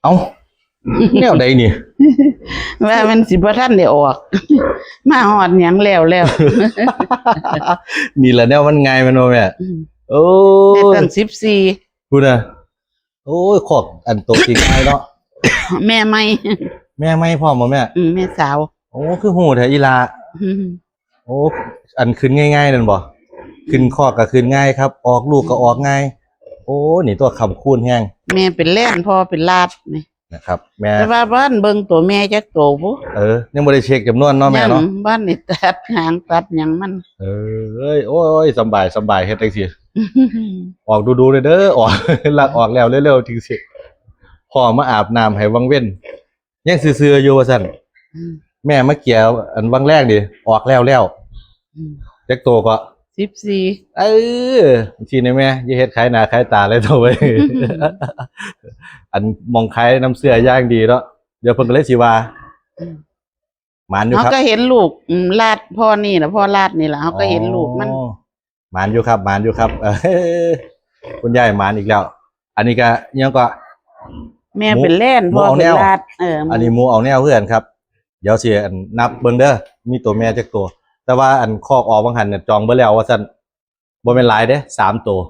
เอ้าแนวใดนี่ ว่ามันสิบ่ทันได้ออก มาฮอดหยังแล้ว นี่แหละแนวมันไงมันบ่แม่โอ้ ได้ ย ตั้ง14พูดนะโอ้ยขอกอันตกสิง่ายเนาะ แม่ใหม่ แม่ไม่พร้อมบ่แม่ แม่สาว โอ้คือหูแท้อีลาโอ้อันขึ้นง่ายๆนั่นบ่ขึ้นคอกก็ขึ้นง่ายครับ ออกลูกก็ออกง่าย โอ้นี่ตัวคำคูณแห้ง แม่เป็นแล่นพ่อเป็นลาดนี่ นะครับ แม่ แต่ว่าบ้านเบิ่งตัวแม่จักโตบ่ ยังบ่ได้เช็คจำนวนเนาะแม่เนาะ ยังบ้านนี่ตัดหางตัดหยังมัน เอ้ยโอ้ยสำบายเฮ็ดจังซี่ออกดูๆเลยเด้อออก ลักออกแล้วเร็วๆถึงสิพ่อมาอาบน้ำให้วังเว้นยังซื่อๆอยู่ว่าซั่นแม่มาเกี่ยวอันวังแรกดิออกแล้วจักโตก็ 14 ทีนี้แม่อย่าเฮ็ดขายหน้าขายตาเลยเถอะเว้ย อันมองขายน้ำเสื้อย่างดีเนาะเดี๋ยวเพิ่นก็เลยสิว่าหมานอยู่ เขา ครับ ก็เห็นลูกลาดพ่อนี่ล่ะพ่อลาดนี่ล่ะเขาก็เห็นลูกมัน อ๋อหมานอยู่ครับคุณยายหมานอีกแล้ว อันนี้ก็ยังก็ แม่เป็นแล่น หมู พ่อ เอา เป็ แน น ว ลาดอันนี้หมูเอาแนวเพื่อนครับ เดี๋ยวสิอันนับเบิ่งเด้อมีตัวแม่จักตัว แต่ว่าอันคอกออกบางหันเนี่ยจองเบิ่แล้วว่าซั่นบ่แม่นหลายเด้3ตัว